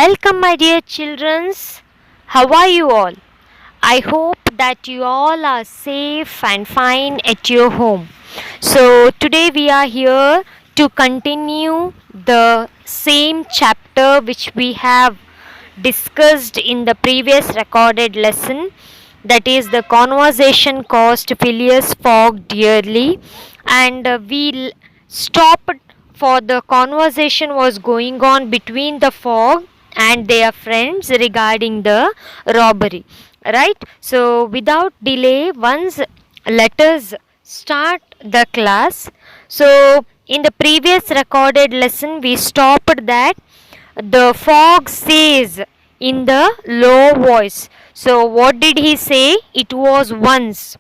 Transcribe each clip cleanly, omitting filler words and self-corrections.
Welcome, my dear children. How are you all? I hope that you all are safe and fine at your home. So, today we are here to continue the same chapter which we have discussed in the previous recorded lesson, that is the conversation cost Phileas Fogg dearly, and we stopped for the conversation was going on between the Fogg and their friends regarding the robbery, right? So without delay, once let us start the class. So in the previous recorded lesson we stopped that the Fogg says in the low voice. So what did he say? It was once.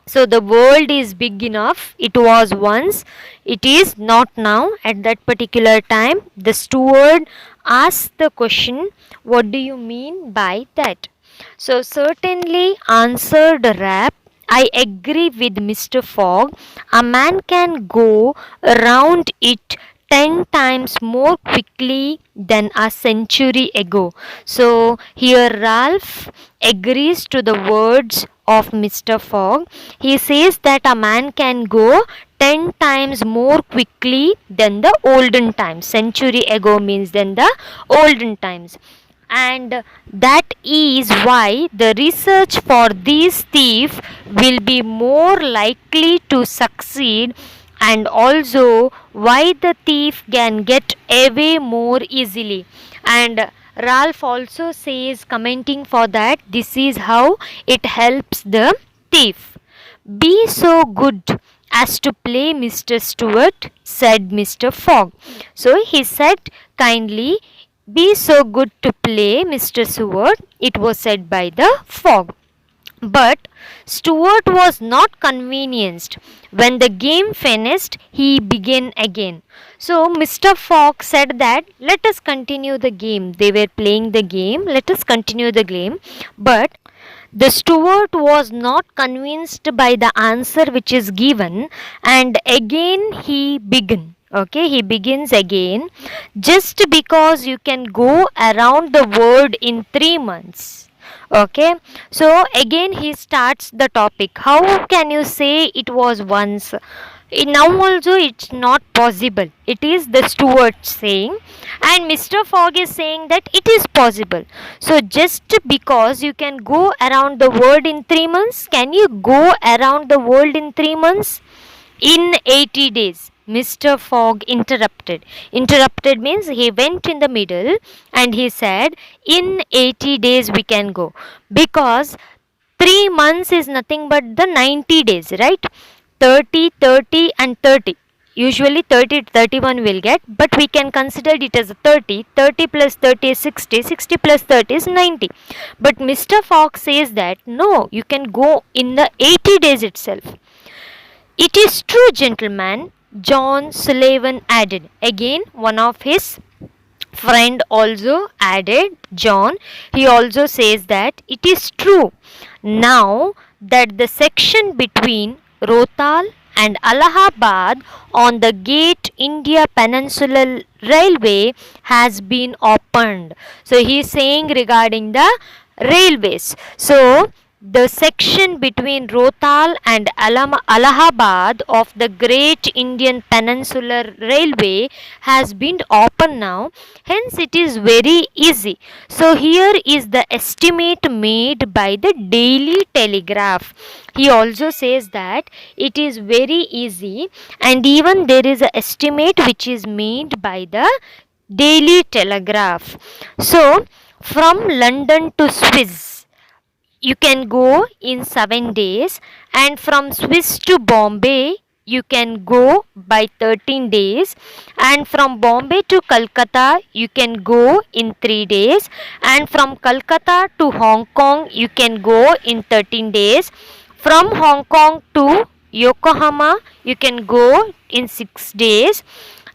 So the world is big enough. It was once. It is not now. At that particular time, the steward asked the question, what do you mean by that? So certainly answered Rap, I agree with Mr. Fogg. A man can go around it 10 times more quickly than a century ago. So here Ralph agrees to the words of Mr. Fogg. He says that a man can go 10 times more quickly than the olden times. Century ago means than the olden times. And that is why the research for these thieves will be more likely to succeed, and also why the thief can get away more easily. And Ralph also says, commenting for that, this is how it helps the thief. Be so good as to play Mr. Steward, said Mr. Fogg. So he said kindly, be so good to play Mr. Steward, it was said by the Fogg. But Stewart was not convenienced. When the game finished, he began again. So Mr. Fogg said that let us continue the game. They were playing the game. Let us continue the game. But the steward was not convinced by the answer which is given, and again he began. Okay, he begins again. Just because you can go around the world in 3 months. Okay, so again he starts the topic. How can you say it was once? Now also it's not possible. It is the steward saying, and Mr. Fogg is saying that it is possible. So just because you can go around the world in 3 months, can you go around the world in 3 months? In 80 days. Mr. Fogg interrupted. Interrupted means he went in the middle and he said, in 80 days we can go. Because 3 months is nothing but the 90 days, right? 30, 30 and 30. Usually 30 to 31 will get, but we can consider it as 30. 30 plus 30 is 60. 60 plus 30 is 90. But Mr. Fogg says that no, you can go in the 80 days itself. It is true, gentlemen, John Sullivan added. Again, one of his friend also added, John. He also says that it is true. Now that the section between Rohtal and Allahabad on the Great India Peninsular Railway has been opened. So he is saying regarding the railways. So the section between Rohtal and Allahabad of the Great Indian Peninsular Railway has been opened now. Hence it is very easy. So here is the estimate made by the Daily Telegraph. He also says that it is very easy, and even there is an estimate which is made by the Daily Telegraph. So from London to Swiss, you can go in 7 days, and from Swiss to Bombay you can go by 13 days, and from Bombay to Calcutta you can go in 3 days, and from Calcutta to Hong Kong you can go in 13 days, from Hong Kong to Yokohama you can go in 6 days,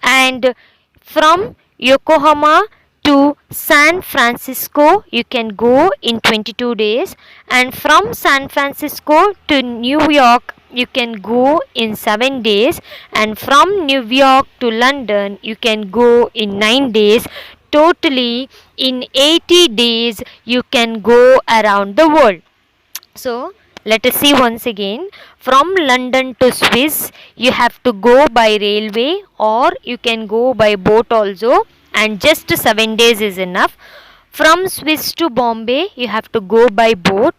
and from Yokohama to San Francisco you can go in 22 days, and from San Francisco to New York you can go in 7 days, and from New York to London you can go in 9 days. totally in 80 days you can go around the world. So let us see once again. From London to Swiss, you have to go by railway or you can go by boat also, and just 7 days is enough. From Swiss to Bombay, you have to go by boat,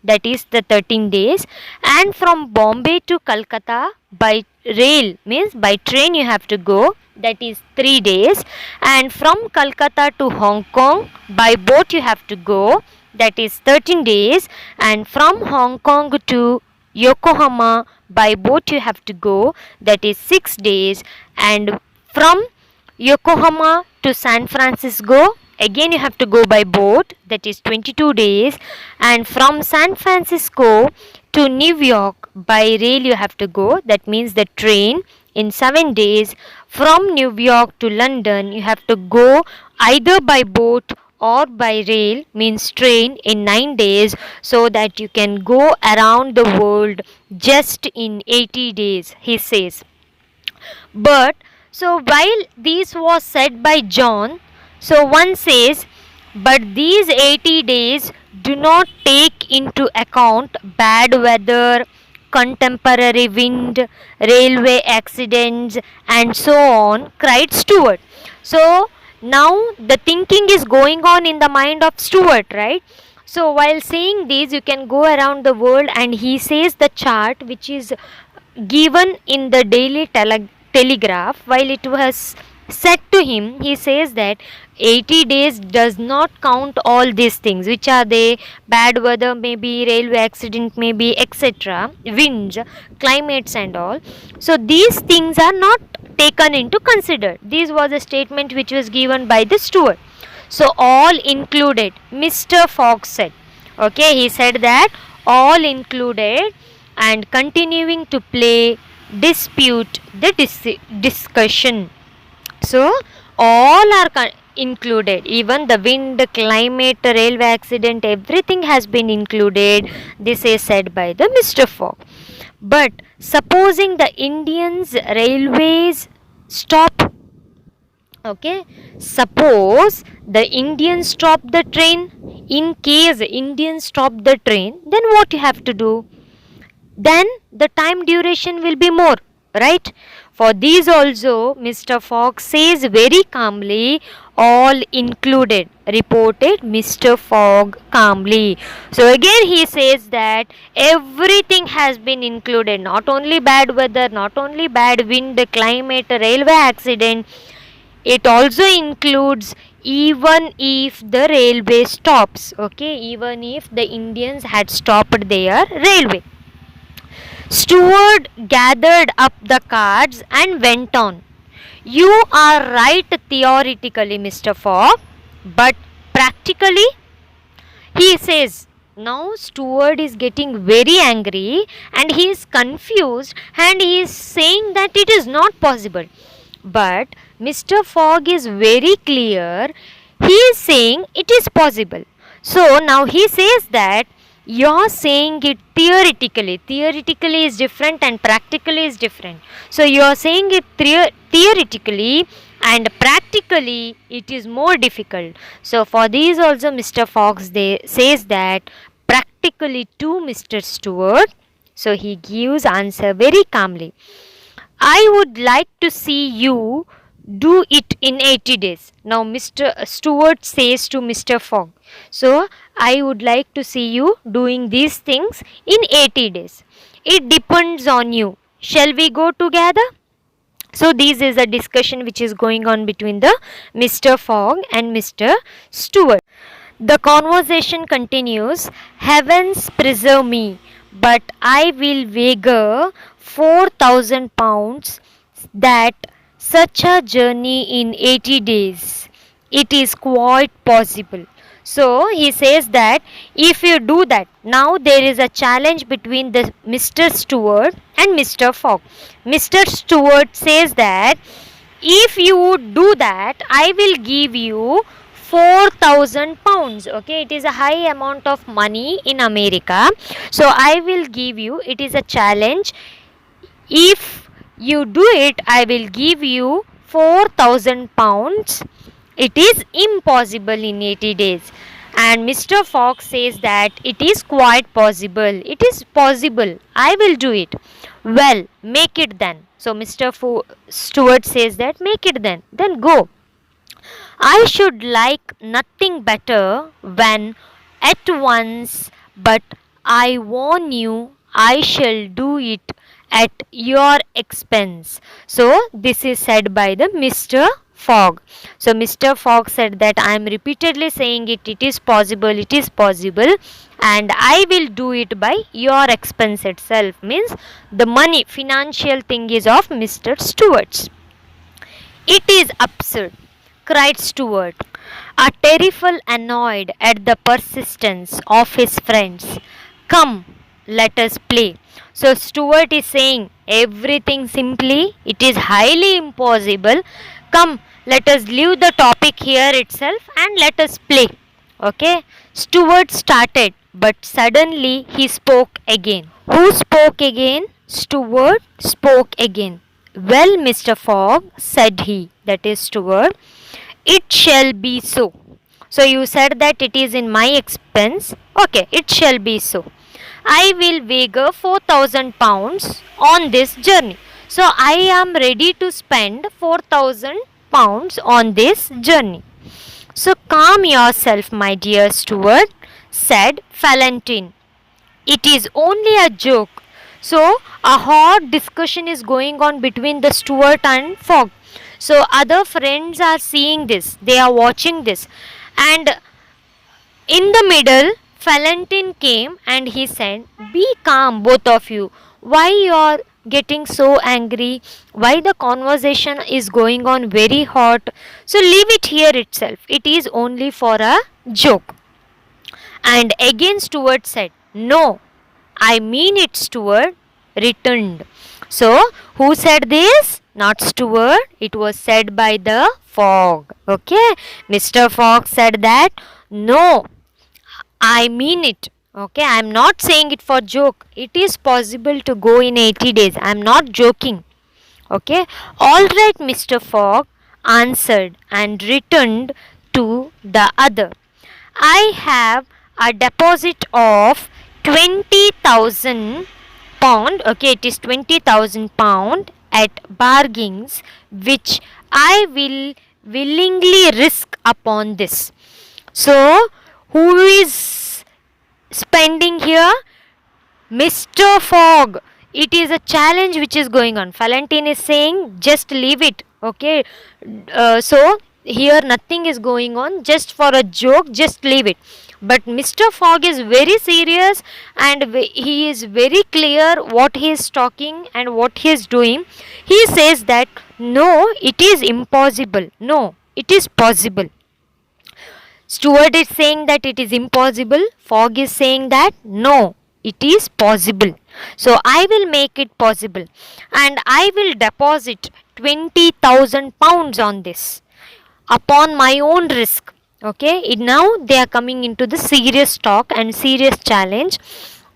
that is the 13 days. And from Bombay to Calcutta by rail, means by train you have to go, that is 3 days. And from Calcutta to Hong Kong by boat you have to go, that is 13 days. And from Hong Kong to Yokohama by boat you have to go, that is 6 days. And from Yokohama to San Francisco, again you have to go by boat, that is 22 days. And from San Francisco to New York by rail you have to go, that means the train, in 7 days. From New York to London you have to go either by boat or by rail, means train, in 9 days, so that you can go around the world just in 80 days, he says. But so while this was said by John, so one says, but these 80 days do not take into account bad weather, contemporary wind, railway accidents, and so on, cried Steward. So now the thinking is going on in the mind of Steward, right? So while saying this, you can go around the world, and he says the chart which is given in the daily telegraph. While it was said to him, he says that 80 days does not count all these things, which are they, bad weather maybe, railway accident maybe, etc., winds, climates and all. So these things are not taken into consider. This was a statement which was given by the steward. So all included, Mr. Fogg said. Okay, he said that all included, and continuing to play dispute the discussion. So all are included, even the wind, climate, railway accident, everything has been included. This is said by the Mr. Fogg. But supposing the Indians railways stop, okay, suppose the Indians stop the train. In case Indians stop the train, then what you have to do? Then the time duration will be more, right? For these also, Mr. Fogg says very calmly, all included, reported Mr. Fogg calmly. So again he says that everything has been included, not only bad weather, not only bad wind, climate, railway accident, it also includes even if the railway stops, okay, even if the Indians had stopped their railway. Steward gathered up the cards and went on. You are right theoretically, Mr. Fogg, but practically, he says. Now Steward is getting very angry and he is confused and he is saying that it is not possible. But Mr. Fogg is very clear. He is saying it is possible. So now he says that you are saying it theoretically. Theoretically is different and practically is different. So you are saying it theoretically and practically it is more difficult. So for these also Mr. Fogg says that practically to Mr. Steward. So he gives answer very calmly. I would like to see you do it in 80 days. Now Mr. Steward says to Mr. Fogg, so I would like to see you doing these things in 80 days. It depends on you. Shall we go together? So this is a discussion which is going on between the Mr. Fogg and Mr. Steward. The conversation continues. Heavens preserve me, but I will wager 4,000 pounds that such a journey in 80 days, it is quite possible. So he says that if you do that, now there is a challenge between the Mr. Steward and Mr. Fogg. Mr. Steward says that if you do that, I will give you 4,000 pounds. Okay, it is a high amount of money in America. So I will give you, it is a challenge. If you do it, I will give you 4,000 pounds It is impossible in 80 days. And Mr. Fox says that it is quite possible. It is possible. I will do it. Well, make it then. So Mr. Steward says that make it then. Then go. I should like nothing better when at once, but I warn you, I shall do it at your expense. So, this is said by the Mr. Fogg. So, Mr. Fogg said that I am repeatedly saying it is possible, and I will do it by your expense itself. Means the money, financial thing is of Mr. Stewart's. It is absurd, cried Stewart, a trifle annoyed at the persistence of his friends. Come, let us play. So Stewart is saying everything simply, it is highly impossible. Come, let us leave the topic here itself and let us play. Okay? Stewart started, but suddenly he spoke again. Who spoke again? Stewart spoke again. Well, Mr. Fogg, said he, that is Stewart, it shall be so. So you said that it is in my expense. Okay, it shall be so. I will wager 4,000 pounds on this journey. So I am ready to spend 4,000 pounds on this journey. So calm yourself, my dear Steward, said Valentine. It is only a joke. So a hot discussion is going on between the Steward and Fogg. So other friends are seeing this, they are watching this, and in the middle, Valentine came and he said, "Be calm, both of you. Why you are getting so angry? Why the conversation is going on very hot? So leave it here itself. It is only for a joke." And again Stewart said, "No, I mean it, Stewart," returned. So, who said this? Not Stewart. It was said by the Fogg. Okay. Mr. Fogg said that, "No, I mean it. Okay. I am not saying it for joke. It is possible to go in 80 days. I am not joking. Okay. All right, Mr. Fogg answered and returned to the other. I have a deposit of 20,000 pound. Okay, it is 20,000 pound at bargains, which I will willingly risk upon this." So, who is spending here? Mr. Fogg. It is a challenge which is going on. Valentine is saying, just leave it. Okay. So, here nothing is going on. Just for a joke, just leave it. But Mr. Fogg is very serious and he is very clear what he is talking and what he is doing. He says that, no, it is impossible. No, it is possible. Stewart is saying that it is impossible. Fogg is saying that, no, it is possible. So I will make it possible and I will deposit 20,000 pounds on this upon my own risk. Okay, now they are coming into the serious talk and serious challenge.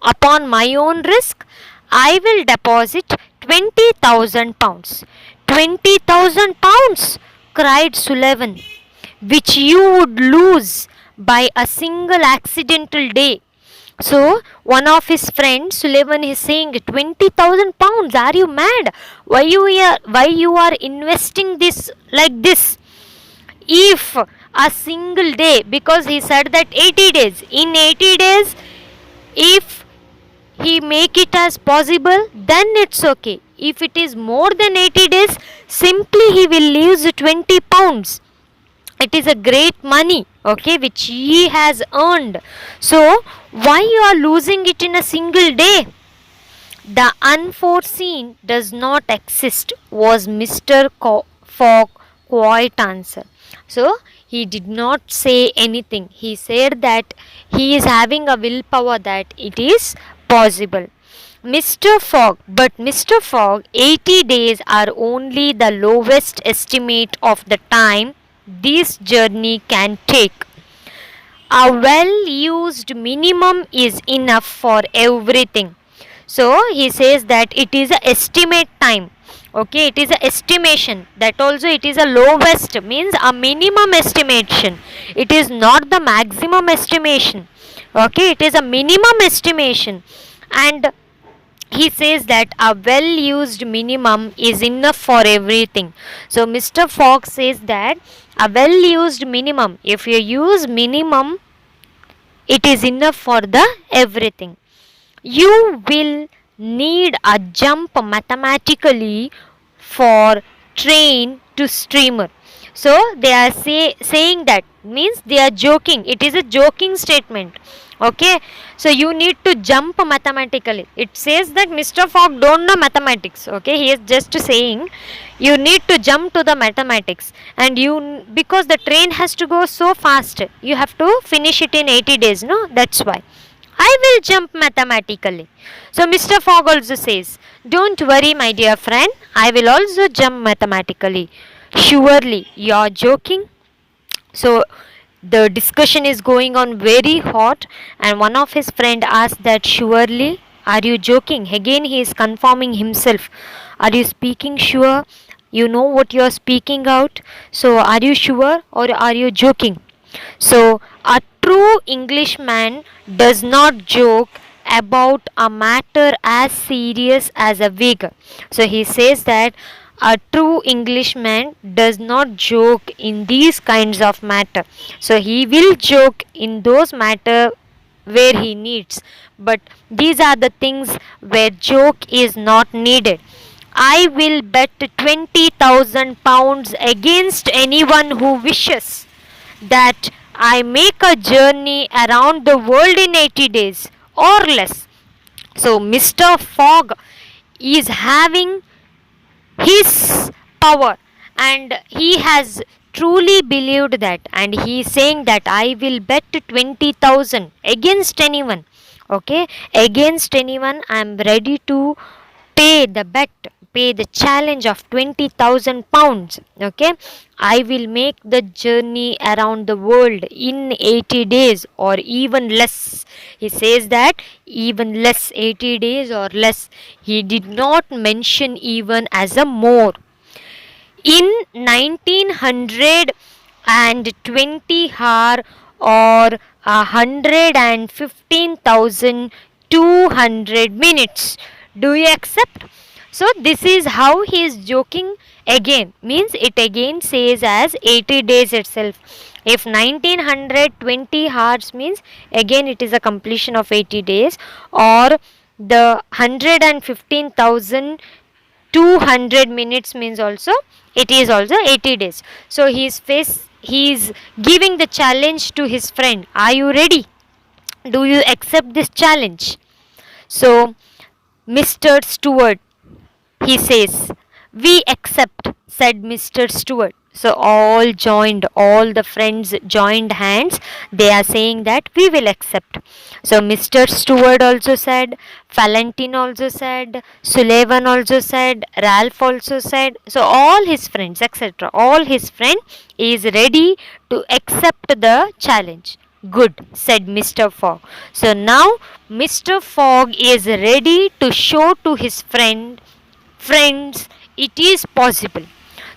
Upon my own risk, I will deposit 20,000 pounds. 20,000 pounds, cried Sullivan, which you would lose by a single accidental day. So, one of his friends, Sullivan, is saying, 20,000 pounds, are you mad? Why you are investing this like this? If a single day, because he said that 80 days, in 80 days, if he make it as possible, then it's okay. If it is more than 80 days, simply he will lose 20 pounds. It is a great money, okay, which he has earned. So, why you are losing it in a single day? The unforeseen does not exist, was Mr. Fogg quiet answer. So, he did not say anything. He said that he is having a willpower that it is possible. Mr. Fogg, 80 days are only the lowest estimate of the time this journey can take. A well-used minimum is enough for everything. So, he says that it is an estimate time. Okay, it is a estimation. That also it is a lowest, means a minimum estimation. It is not the maximum estimation. Okay, it is a minimum estimation. And he says that a well used minimum is enough for everything. So Mr. Fogg says that a well used minimum, if you use minimum, it is enough for the everything. You will need a jump mathematically for train to streamer. So they are saying that, means they are joking. It is a joking statement. Okay, so you need to jump mathematically. It says that Mr. Fogg don't know mathematics. Okay, he is just saying you need to jump to the mathematics, and you, because the train has to go so fast, you have to finish it in 80 days. No, that's why I will jump mathematically. So Mr. Fogg also says, don't worry, my dear friend, I will also jump mathematically. Surely you are joking. So the discussion is going on very hot, and one of his friend asked that, surely are you joking? Again he is confirming himself. Are you speaking sure? You know what you are speaking out? So are you sure or are you joking? So, a true Englishman does not joke about a matter as serious as a wig. So, he says that a true Englishman does not joke in these kinds of matter. So, he will joke in those matter where he needs, but these are the things where joke is not needed. I will bet 20,000 pounds against anyone who wishes that I make a journey around the world in 80 days or less. So, Mr. Fogg is having his power, and he has truly believed that, and he is saying that I will bet 20,000 against anyone. Okay, against anyone, I am ready to pay the bet, pay the challenge of 20,000 pounds. Okay, I will make the journey around the world in 80 days or even less. He says that even less, 80 days or less. He did not mention even as a more. In 1920 hour or 115,200 minutes. Do you accept? So this is how he is joking again. Means it again says as 80 days itself. If 1920 hours means again it is a completion of 80 days, or the 115,200 minutes means also it is also 80 days. So he is giving the challenge to his friend. Are you ready? Do you accept this challenge? So Mr. Steward, he says, we accept, said Mr. Steward. So all the friends joined hands. They are saying that we will accept. So Mr. Steward also said, Valentine also said, Sullivan also said, Ralph also said. So all his friends, etc. All his friend is ready to accept the challenge. Good, said Mr. Fogg. So now Mr. Fogg is ready to show to his friends, it is possible.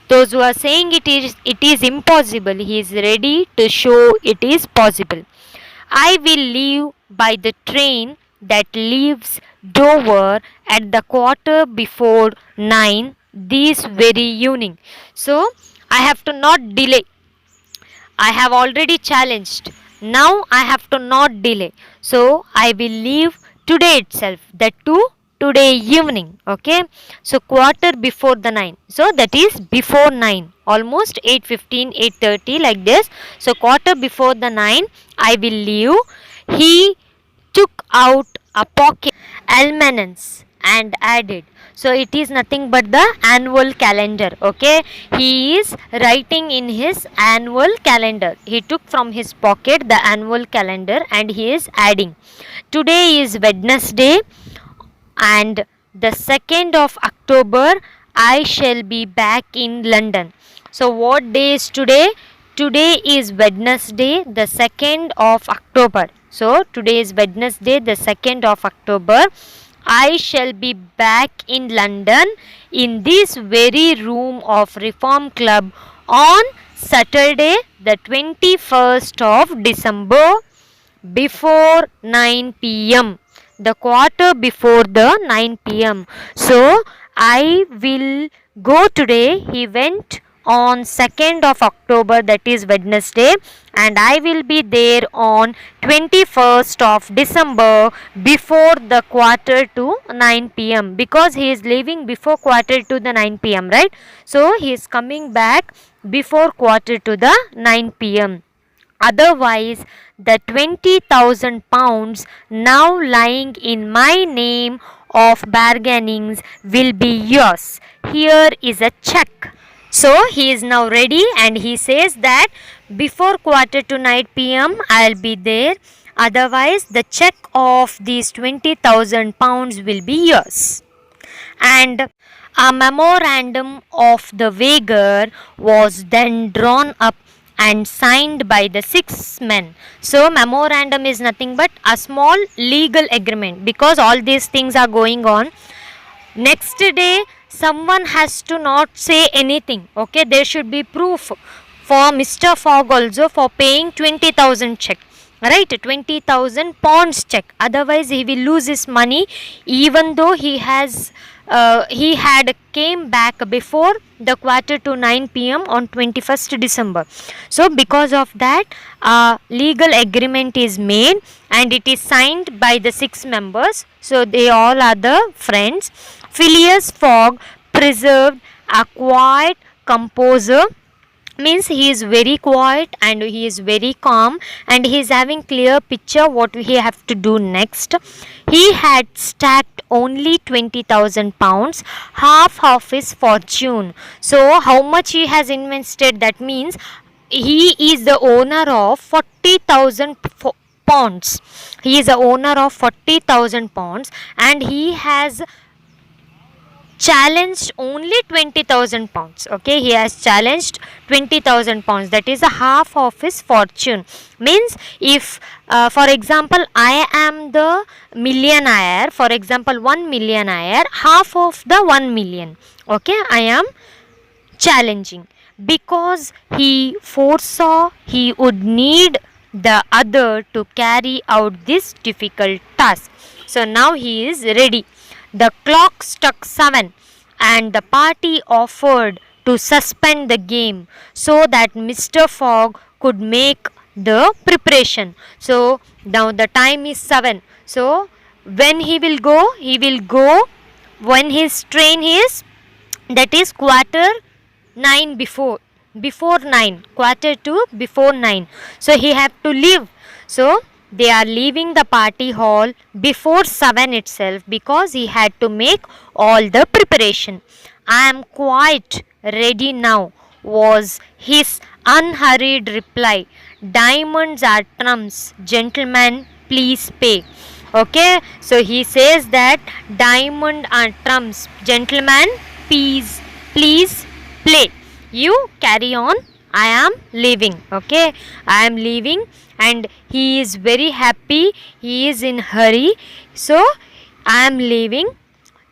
Those who are saying it is impossible, he is ready to show it is possible. I will leave by the train that leaves Dover at the quarter before 9 this very evening. So I have to not delay. I have already challenged. Now I have to not delay. So I will leave today itself. That too today evening. Okay. So quarter before the 9. So that is before 9. Almost 8:15, 8:30 like this. So quarter before the 9 I will leave. He took out a pocket almanacs and added. So it is nothing but the annual calendar. Okay, he is writing in his annual calendar. He took from his pocket the annual calendar and he is adding. Today is Wednesday, and the 2nd of October I shall be back in London. So what day is today? Today is Wednesday, the 2nd of October. So today is Wednesday, the 2nd of October. I shall be back in London in this very room of Reform Club on Saturday, the 21st of December, before 9 p.m. The quarter before the 9 p.m. So I will go today. He went on 2nd of October, that is Wednesday, and I will be there on 21st of December before the quarter to 9 p.m. because he is leaving before quarter to the 9 p.m. right. So he is coming back before quarter to the 9 p.m. Otherwise, the 20,000 pounds now lying in my name of bargainings will be yours. Here is a check. So he is now ready and he says that before quarter to 9 p.m. I will be there. Otherwise, the check of these 20,000 pounds will be yours. And a memorandum of the wager was then drawn up and signed by the 6 men. So memorandum is nothing but a small legal agreement, because all these things are going on. Next day someone has to not say anything. Okay, there should be proof for Mr. Fogg also for paying 20,000 check. Right, 20,000 pounds check. Otherwise he will lose his money, even though he had came back before the quarter to 9 p.m. on 21st December. So because of that, legal agreement is made and it is signed by the 6 members. So they all are the friends. Phileas Fogg preserved a quiet composure, means he is very quiet and he is very calm and he is having clear picture what he have to do next. He had stacked only 20,000 pounds, half of his fortune. So how much he has invested? That means he is the owner of 40,000 pounds. He is the owner of 40,000 pounds and he has challenged only 20,000 pounds. Okay, he has challenged 20,000 pounds, that is a half of his fortune. Means if for example I am the millionaire, for example 1 millionaire, half of the 1 million, okay, I am challenging, because he foresaw he would need the other to carry out this difficult task. So now he is ready. The clock struck 7 and the party offered to suspend the game so that Mr. Fogg could make the preparation. So now the time is 7. So when he will go when his train is, that is quarter 9 before 9, quarter to before 9. So he have to leave. So they are leaving the party hall before 7 itself, because he had to make all the preparation. I am quite ready now, was his unhurried reply. Diamonds are trumps, gentlemen, please pay. Okay, so he says that diamond are trumps, gentlemen, please play. You carry on, I am leaving. Okay, I am leaving. And he is very happy, he is in hurry, so I am leaving.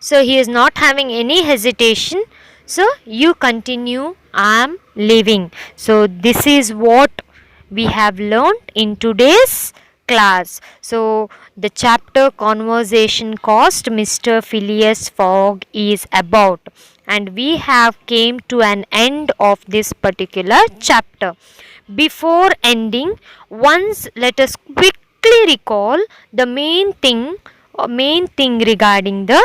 So he is not having any hesitation. So you continue, I am leaving. So this is what we have learned in today's class. So the chapter Conversation Cost Mr. Phileas Fogg is about, and we have came to an end of this particular chapter. Before ending, once let us quickly recall the main thing regarding the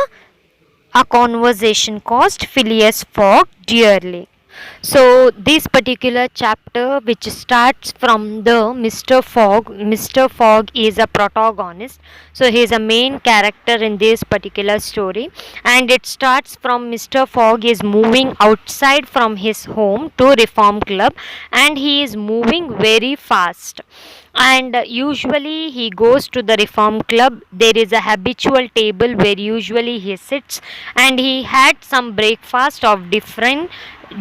conversation cost Phileas Fogg dearly. So this particular chapter, which starts from the Mr. Fogg is a protagonist. So he is a main character in this particular story, and it starts from Mr. Fogg is moving outside from his home to Reform Club, and he is moving very fast. And usually he goes to the Reform Club. There is a habitual table where usually he sits, and he had some breakfast of different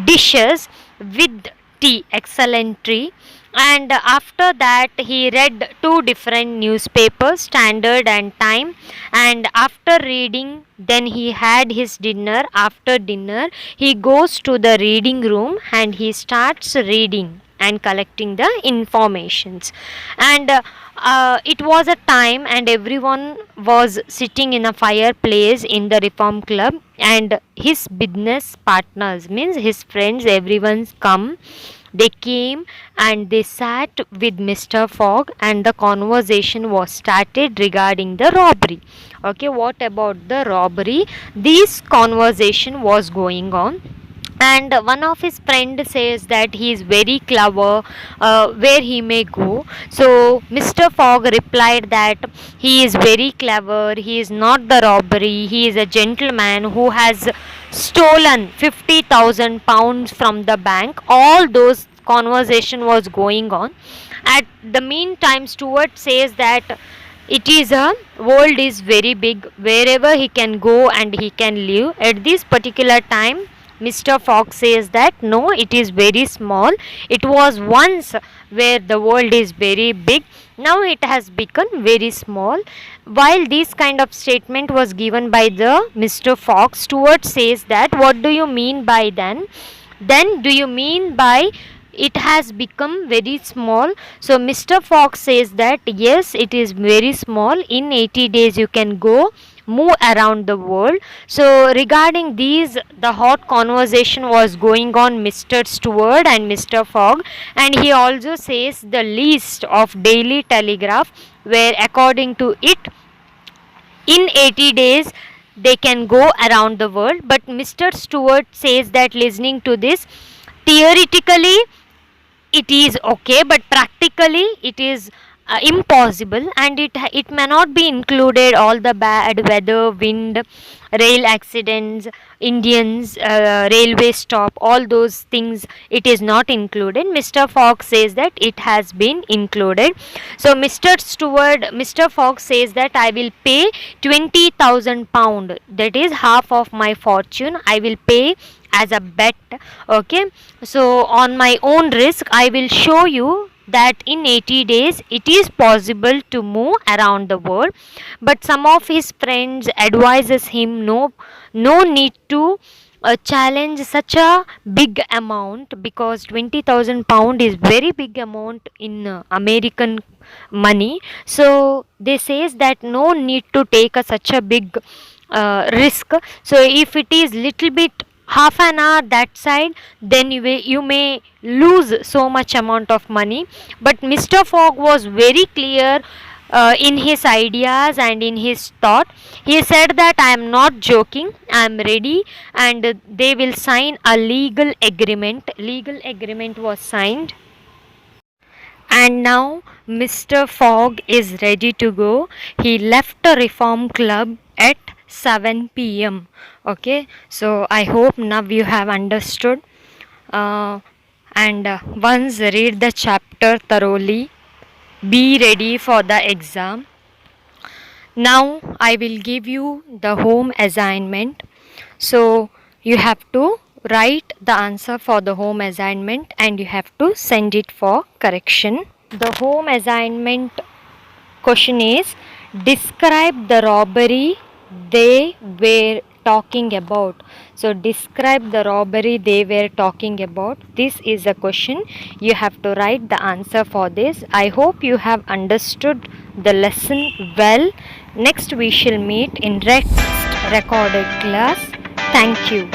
dishes with tea, excellent tea, And after that he read two different newspapers, Standard and Time, and after reading then he had his dinner. After dinner he goes to the reading room and he starts reading and collecting the informations. And it was a time and everyone was sitting in a fireplace in the reform club, and his business partners, means his friends, everyone's come. They came and they sat with Mr. Fogg, and the conversation was started regarding the robbery. Okay, what about the robbery? This conversation was going on, and one of his friend says that he is very clever, where he may go. So Mr. Fogg replied that he is very clever, he is not the robbery, he is a gentleman who has stolen 50,000 pounds from the bank. All those conversation was going on. At the meantime Steward says that it is a world is very big, wherever he can go and he can live. At this particular time Mr. Fox says that no, it is very small. It was once where the world is very big. Now it has become very small. While this kind of statement was given by the Mr. Fox, Stewart says that what do you mean by then? Then do you mean by it has become very small? So Mr. Fox says that yes, it is very small. In 80 days you can go move around the world. So regarding these, the hot conversation was going on Mr. Steward and Mr. Fogg, and he also says the list of Daily Telegraph, where according to it in 80 days they can go around the world. But Mr. Stewart says that listening to this, theoretically it is okay, but practically it is impossible, and it may not be included all the bad weather, wind, rail accidents, Indians, railway stop, all those things, it is not included. Mr. Fox says that it has been included. So Mr. Fox says that I will pay 20,000 pound, that is half of my fortune, I will pay as a bet. Okay, so on my own risk I will show you that in 80 days it is possible to move around the world. But some of his friends advises him no need to challenge such a big amount, because 20,000 pound is very big amount in American money. So they says that no need to take such a big risk. So if it is little bit half an hour that side, then you may lose so much amount of money. But Mr. Fogg was very clear in his ideas and in his thought. He said that I am not joking, I am ready, and they will sign a legal agreement. Legal agreement was signed, and now Mr. Fogg is ready to go. He left the Reform Club at 7 p.m. Okay, so I hope now you have understood, and once read the chapter thoroughly, be ready for the exam. Now I will give you the home assignment. So you have to write the answer for the home assignment and you have to send it for correction. The home assignment question is, describe the robbery they were talking about. So describe the robbery they were talking about. This is a question. You have to write the answer for this. I hope you have understood the lesson well. Next we shall meet in next recorded class. Thank you.